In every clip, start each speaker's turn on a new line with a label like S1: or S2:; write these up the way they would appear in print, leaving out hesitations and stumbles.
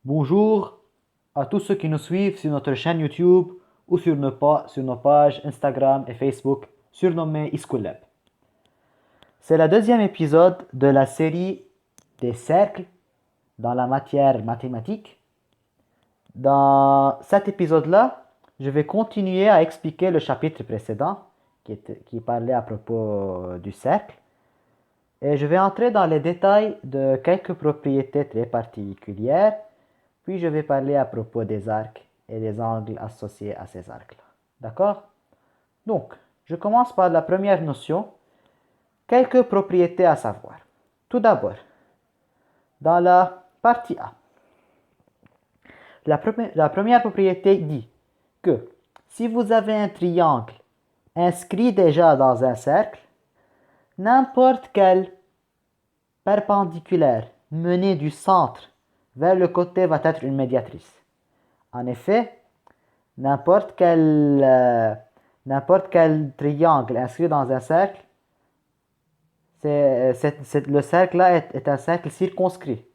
S1: Bonjour à tous ceux qui nous suivent sur notre chaîne YouTube ou sur nos pages Instagram et Facebook surnommées Iscoolab. C'est le deuxième épisode de la série des cercles dans la matière mathématique. Dans cet épisode-là, je vais continuer à expliquer le chapitre précédent qui parlait à propos du cercle. Et je vais entrer dans les détails de quelques propriétés très particulières. Puis je vais parler à propos des arcs et des angles associés à ces arcs-là. D'accord? Donc, je commence par la première notion, quelques propriétés à savoir. Tout d'abord, dans la partie A, la première propriété dit que si vous avez un triangle inscrit déjà dans un cercle, n'importe quel perpendiculaire mené du centre vers le côté va être une médiatrice. En effet, n'importe quel triangle inscrit dans un cercle, le cercle-là est un cercle circonscrit.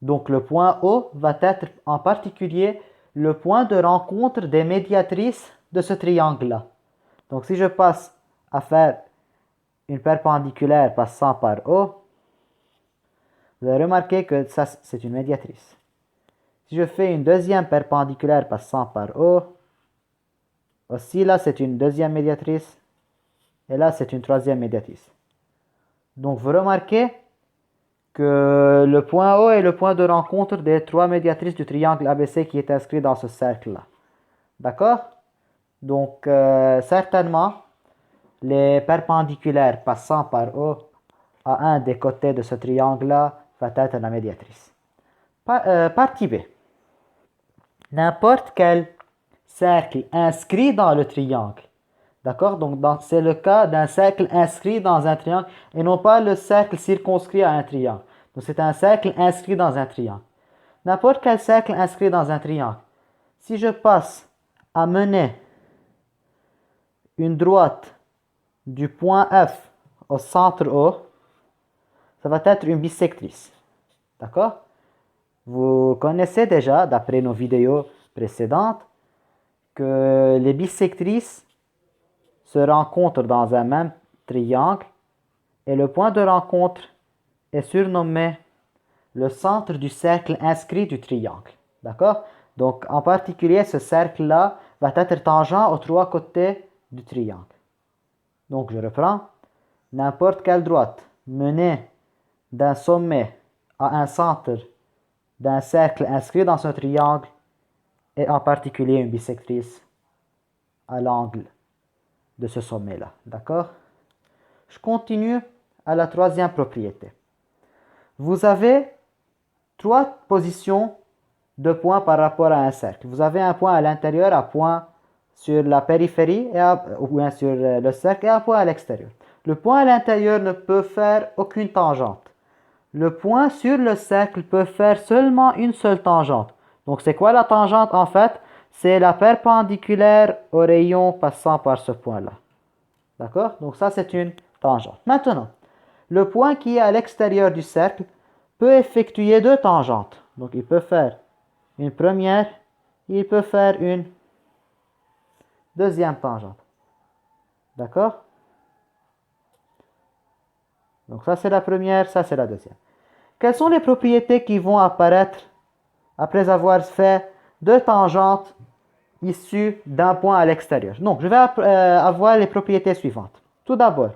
S1: Donc le point O va être en particulier le point de rencontre des médiatrices de ce triangle-là. Donc si je passe à faire une perpendiculaire passant par O, vous allez remarquer que ça c'est une médiatrice. Si je fais une deuxième perpendiculaire passant par O, aussi là c'est une deuxième médiatrice, et là c'est une troisième médiatrice. Donc vous remarquez que le point O est le point de rencontre des trois médiatrices du triangle ABC qui est inscrit dans ce cercle-là. D'accord? Donc certainement, les perpendiculaires passant par O à un des côtés de ce triangle-là va être la médiatrice. Partie B. N'importe quel cercle inscrit dans le triangle. D'accord? Donc c'est le cas d'un cercle inscrit dans un triangle et non pas le cercle circonscrit à un triangle. Donc c'est un cercle inscrit dans un triangle. N'importe quel cercle inscrit dans un triangle. Si je passe à mener une droite du point F au centre O, ça va être une bisectrice. D'accord? Vous connaissez déjà, d'après nos vidéos précédentes, que les bisectrices se rencontrent dans un même triangle et le point de rencontre est surnommé le centre du cercle inscrit du triangle. D'accord? Donc, en particulier, ce cercle-là va être tangent aux trois côtés du triangle. Donc, je reprends. N'importe quelle droite menée d'un sommet à un centre d'un cercle inscrit dans un triangle est en particulier une bisectrice à l'angle de ce sommet-là. D'accord? Je continue à la troisième propriété. Vous avez trois positions de points par rapport à un cercle. Vous avez un point à l'intérieur, un point sur la périphérie, ou bien sur le cercle, et un point à l'extérieur. Le point à l'intérieur ne peut faire aucune tangente. Le point sur le cercle peut faire seulement une seule tangente. Donc c'est quoi la tangente en fait? C'est la perpendiculaire au rayon passant par ce point-là. D'accord? Donc ça c'est une tangente. Maintenant, le point qui est à l'extérieur du cercle peut effectuer deux tangentes. Donc il peut faire une première, il peut faire une deuxième tangente. D'accord? Donc ça c'est la première, ça c'est la deuxième. Quelles sont les propriétés qui vont apparaître après avoir fait deux tangentes issues d'un point à l'extérieur? Donc je vais avoir les propriétés suivantes. Tout d'abord,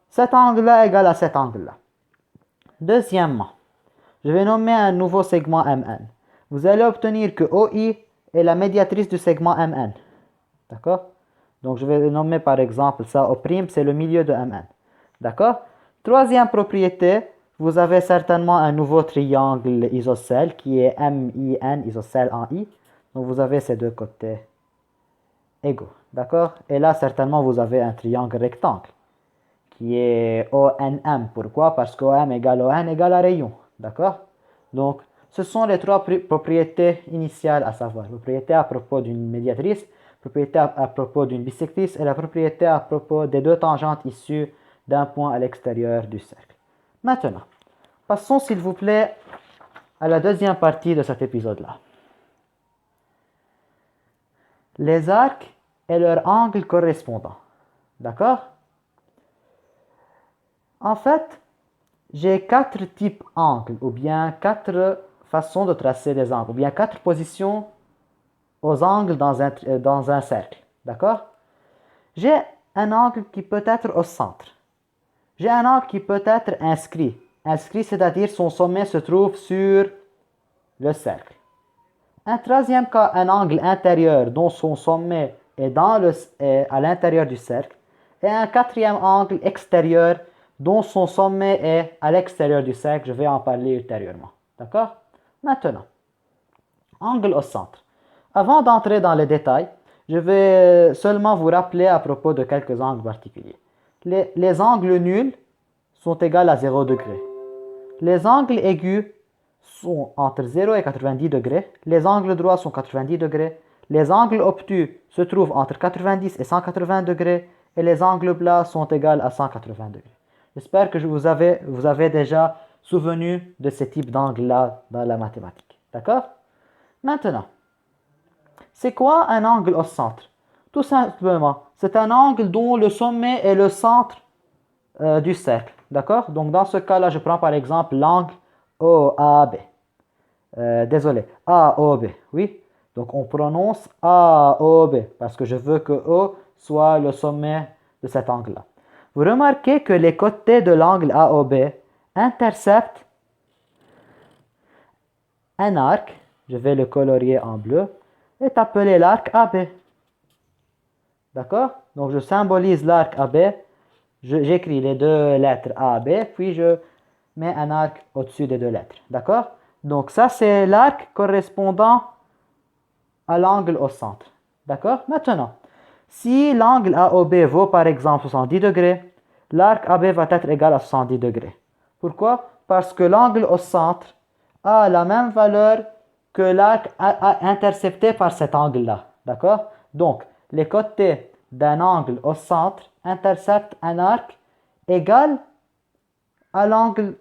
S1: cet angle-là égale à cet angle-là. Deuxièmement, je vais nommer un nouveau segment MN. Vous allez obtenir que OI est la médiatrice du segment MN. D'accord? Donc je vais nommer par exemple ça O', c'est le milieu de MN. D'accord? Troisième propriété, vous avez certainement un nouveau triangle isocèle qui est MIN, isocèle en I. Donc vous avez ces deux côtés égaux. D'accord? Et là, certainement, vous avez un triangle rectangle qui est ONM. Pourquoi? Parce qu'OM égale ON égale à rayon. D'accord? Donc, ce sont les trois propriétés initiales à savoir. Propriété à propos d'une médiatrice, propriété à propos d'une bisectrice et la propriété à propos des deux tangentes issues d'un point à l'extérieur du cercle. Maintenant, passons s'il vous plaît à la deuxième partie de cet épisode-là. Les arcs et leurs angles correspondants. D'accord? En fait, j'ai 4 types d'angles, ou bien 4 façons de tracer des angles, ou bien 4 positions aux angles dans un cercle. D'accord? J'ai un angle qui peut être au centre. J'ai un angle qui peut être inscrit. Inscrit, c'est-à-dire son sommet se trouve sur le cercle. Un troisième cas, un angle intérieur dont son sommet est à l'intérieur du cercle. Et un quatrième angle extérieur dont son sommet est à l'extérieur du cercle. Je vais en parler ultérieurement. D'accord? Maintenant, angle au centre. Avant d'entrer dans les détails, je vais seulement vous rappeler à propos de quelques angles particuliers. Les angles nuls sont égaux à 0 degré. Les angles aigus sont entre 0 et 90 degrés. Les angles droits sont 90 degrés. Les angles obtus se trouvent entre 90 et 180 degrés. Et les angles plats sont égaux à 180 degrés. J'espère que vous avez déjà souvenu de ce type d'angle-là dans la mathématique. D'accord? Maintenant, c'est quoi un angle au centre? Tout simplement, c'est un angle dont le sommet est le centre du cercle. D'accord? Donc, dans ce cas-là, je prends par exemple l'angle OAB. Désolé, AOB. Oui? Donc, on prononce AOB parce que je veux que O soit le sommet de cet angle-là. Vous remarquez que les côtés de l'angle AOB interceptent un arc. Je vais le colorier en bleu. Est appelé l'arc AB. D'accord? Donc, je symbolise l'arc AB. J'écris les deux lettres A, B, puis je mets un arc au-dessus des deux lettres. D'accord? Donc, ça, c'est l'arc correspondant à l'angle au centre. D'accord? Maintenant, si l'angle AOB vaut par exemple 70 degrés, l'arc AB va être égal à 70 degrés. Pourquoi? Parce que l'angle au centre a la même valeur que l'arc intercepté par cet angle-là. D'accord? Donc, les côtés d'un angle au centre interceptent un arc égal à l'angle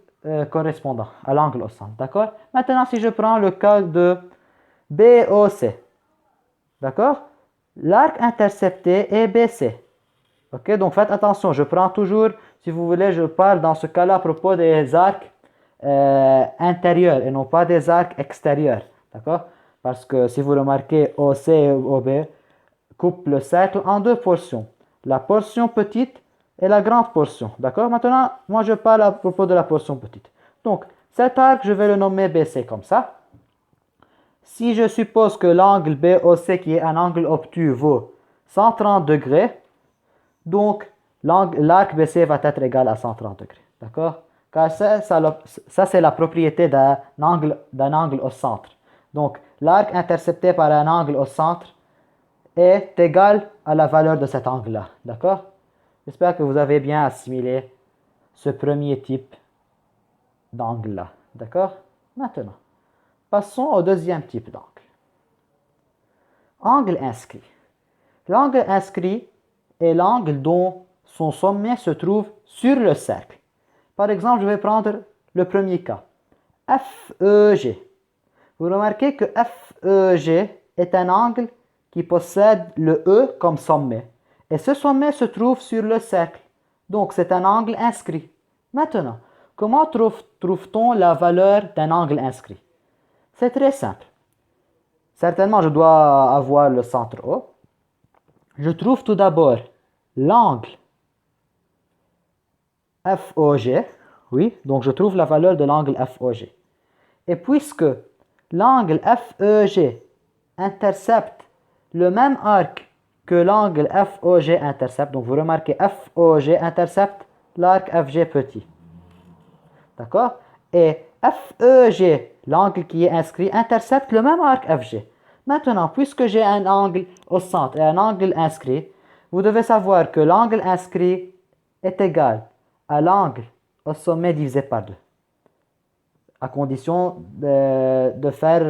S1: correspondant, à l'angle au centre. D'accord? Maintenant, si je prends le cas de BOC, d'accord? L'arc intercepté est BC. Ok? Donc, faites attention, je prends toujours, si vous voulez, je parle dans ce cas-là à propos des arcs intérieurs et non pas des arcs extérieurs. D'accord? Parce que si vous remarquez, OC et OB coupent le cercle en deux portions. La portion petite et la grande portion. D'accord? Maintenant, moi je parle à propos de la portion petite. Donc, cet arc, je vais le nommer BC comme ça. Si je suppose que l'angle BOC, qui est un angle obtus, vaut 130 degrés, donc l'arc BC va être égal à 130 degrés. D'accord? Car ça c'est la propriété d'un angle au centre. Donc, l'arc intercepté par un angle au centre est égal à la valeur de cet angle-là. D'accord? J'espère que vous avez bien assimilé ce premier type d'angle-là. D'accord? Maintenant, passons au deuxième type d'angle. Angle inscrit. L'angle inscrit est l'angle dont son sommet se trouve sur le cercle. Par exemple, je vais prendre le premier cas. FEG. Vous remarquez que FEG est un angle qui possède le E comme sommet. Et ce sommet se trouve sur le cercle. Donc, c'est un angle inscrit. Maintenant, comment trouve-t-on la valeur d'un angle inscrit? C'est très simple. Certainement, je dois avoir le centre O. Je trouve tout d'abord l'angle FOG. Oui, donc je trouve la valeur de l'angle FOG. Et puisque l'angle FEG intercepte le même arc que l'angle FOG intercepte, donc vous remarquez FOG intercepte l'arc FG petit. D'accord? Et FEG, l'angle qui est inscrit, intercepte le même arc FG. Maintenant, puisque j'ai un angle au centre et un angle inscrit, vous devez savoir que l'angle inscrit est égal à l'angle au sommet divisé par 2. À condition de faire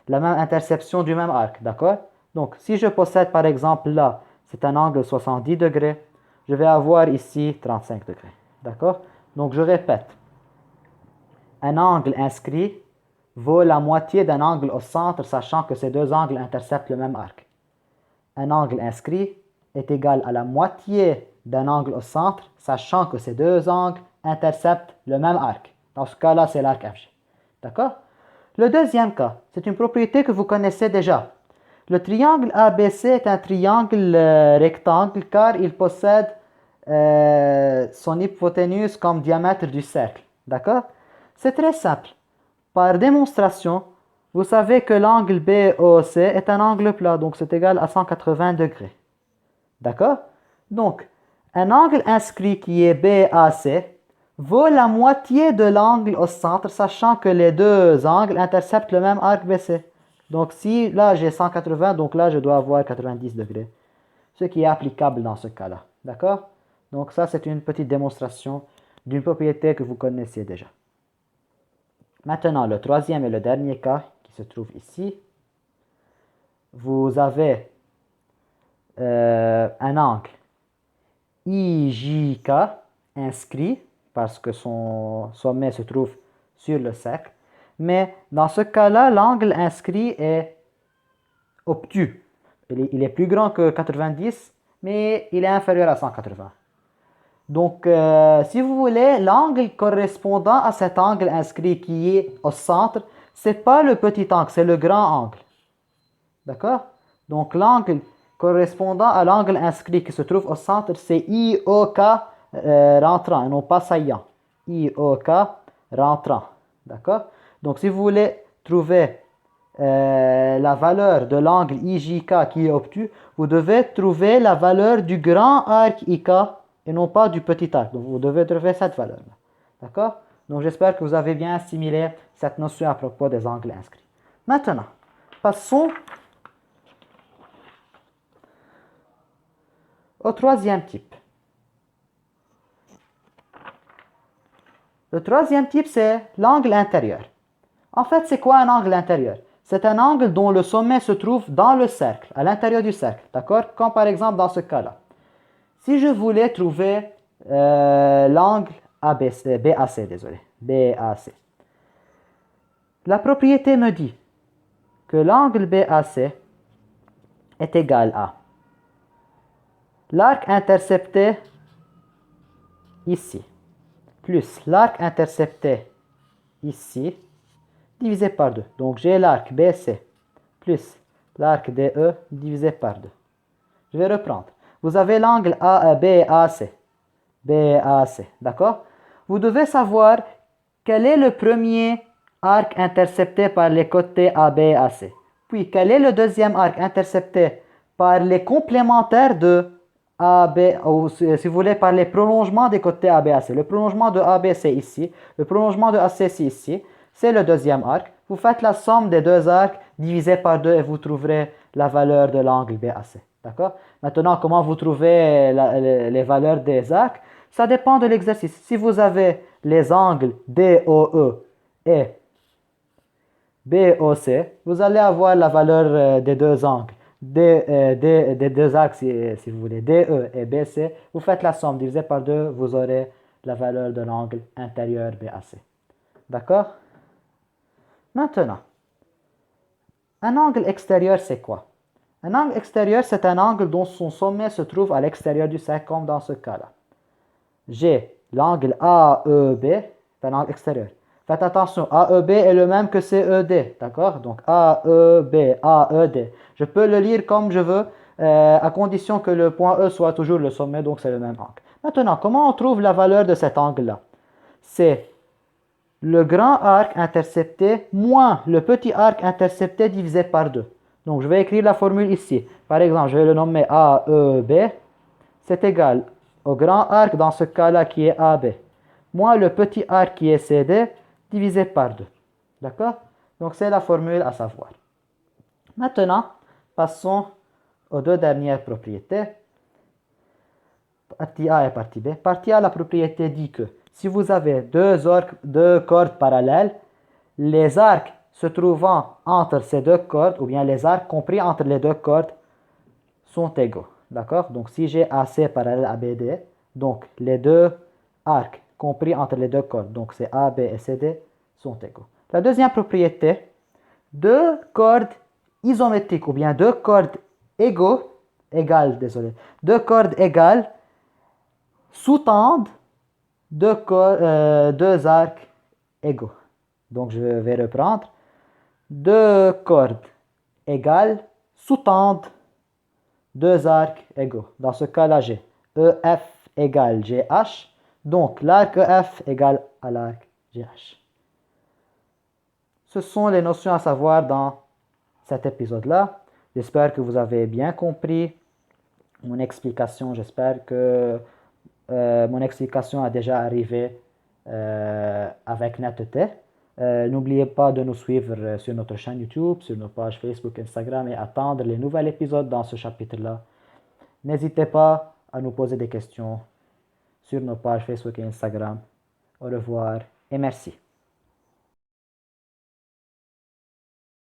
S1: la même interception du même arc. D'accord? Donc, si je possède par exemple là, c'est un angle 70 degrés, je vais avoir ici 35 degrés. D'accord? Donc, je répète. Un angle inscrit vaut la moitié d'un angle au centre, sachant que ces deux angles interceptent le même arc. Un angle inscrit est égal à la moitié d'un angle au centre, sachant que ces deux angles interceptent le même arc. Dans ce cas-là, c'est l'arc FG. D'accord? Le deuxième cas, c'est une propriété que vous connaissez déjà. Le triangle ABC est un triangle rectangle car il possède son hypoténuse comme diamètre du cercle. D'accord? C'est très simple. Par démonstration, vous savez que l'angle BOC est un angle plat, donc c'est égal à 180 degrés. D'accord? Donc, un angle inscrit qui est BAC vaut la moitié de l'angle au centre, sachant que les deux angles interceptent le même arc BC. Donc, si là j'ai 180, donc là je dois avoir 90 degrés. Ce qui est applicable dans ce cas-là. D'accord? Donc, ça c'est une petite démonstration d'une propriété que vous connaissez déjà. Maintenant, le troisième et le dernier cas qui se trouve ici. Vous avez un angle IJK inscrit parce que son sommet se trouve sur le cercle. Mais dans ce cas-là, l'angle inscrit est obtus. Il est plus grand que 90, mais il est inférieur à 180. Donc, si vous voulez, l'angle correspondant à cet angle inscrit qui est au centre, ce n'est pas le petit angle, c'est le grand angle. D'accord? Donc, l'angle correspondant à l'angle inscrit qui se trouve au centre, c'est IOK rentrant et non pas saillant. IOK rentrant. D'accord? Donc, si vous voulez trouver la valeur de l'angle IJK qui est obtus, vous devez trouver la valeur du grand arc IK et non pas du petit arc. Donc, vous devez trouver cette valeur-là. D'accord? Donc, j'espère que vous avez bien assimilé cette notion à propos des angles inscrits. Maintenant, passons au troisième type. Le troisième type, c'est l'angle intérieur. En fait, c'est quoi un angle intérieur? C'est un angle dont le sommet se trouve dans le cercle, à l'intérieur du cercle. D'accord? Comme par exemple dans ce cas-là. Si je voulais trouver l'angle BAC, désolé, BAC. La propriété me dit que l'angle BAC est égal à l'arc intercepté ici, plus l'arc intercepté ici, divisé par 2. Donc j'ai l'arc BC plus l'arc DE divisé par 2. Je vais reprendre. Vous avez l'angle BAC. BAC, d'accord? Vous devez savoir quel est le premier arc intercepté par les côtés AB et AC. Puis, quel est le deuxième arc intercepté par les complémentaires de AB, ou si vous voulez, par les prolongements des côtés AB et AC. Le prolongement de AB, c'est ici. Le prolongement de AC, c'est ici. C'est le deuxième arc. Vous faites la somme des deux arcs divisé par 2 et vous trouverez la valeur de l'angle BAC. D'accord? Maintenant, comment vous trouvez les valeurs des arcs? Ça dépend de l'exercice. Si vous avez les angles DOE et BOC, vous allez avoir la valeur des deux angles, des deux arcs si vous voulez, DE et BC. Vous faites la somme divisée par 2, vous aurez la valeur de l'angle intérieur BAC. D'accord? Maintenant, un angle extérieur, c'est quoi? Un angle extérieur, c'est un angle dont son sommet se trouve à l'extérieur du cercle, comme dans ce cas-là. J'ai l'angle AEB, c'est un angle extérieur. Faites attention, AEB est le même que CED, d'accord? Donc AEB, AED. Je peux le lire comme je veux, à condition que le point E soit toujours le sommet, donc c'est le même angle. Maintenant, comment on trouve la valeur de cet angle-là? C'est le grand arc intercepté moins le petit arc intercepté divisé par 2. Donc je vais écrire la formule ici. Par exemple, je vais le nommer AEB. C'est égal au grand arc dans ce cas-là qui est AB, moins le petit arc qui est CD, divisé par 2. D'accord? Donc c'est la formule à savoir. Maintenant, passons aux deux dernières propriétés. Partie A et partie B. Partie A, la propriété dit que si vous avez deux cordes parallèles, les arcs se trouvant entre ces deux cordes, ou bien les arcs compris entre les deux cordes, sont égaux. D'accord? Donc si j'ai AC parallèle à BD, donc les deux arcs compris entre les deux cordes, donc c'est AB et CD, sont égaux. La deuxième propriété, deux cordes isométriques ou bien deux cordes égales, désolé, deux cordes égales sous-tendent deux arcs égaux. Donc je vais reprendre. Deux cordes égales sous-tendent deux arcs égaux. Dans ce cas-là, j'ai EF égale GH. Donc l'arc EF égale à l'arc GH. Ce sont les notions à savoir dans cet épisode-là. J'espère que vous avez bien compris mon explication. J'espère que mon explication a déjà arrivé avec netteté. N'oubliez pas de nous suivre sur notre chaîne YouTube, sur nos pages Facebook, Instagram et attendre les nouveaux épisodes dans ce chapitre-là. N'hésitez pas à nous poser des questions sur nos pages Facebook et Instagram. Au revoir et merci.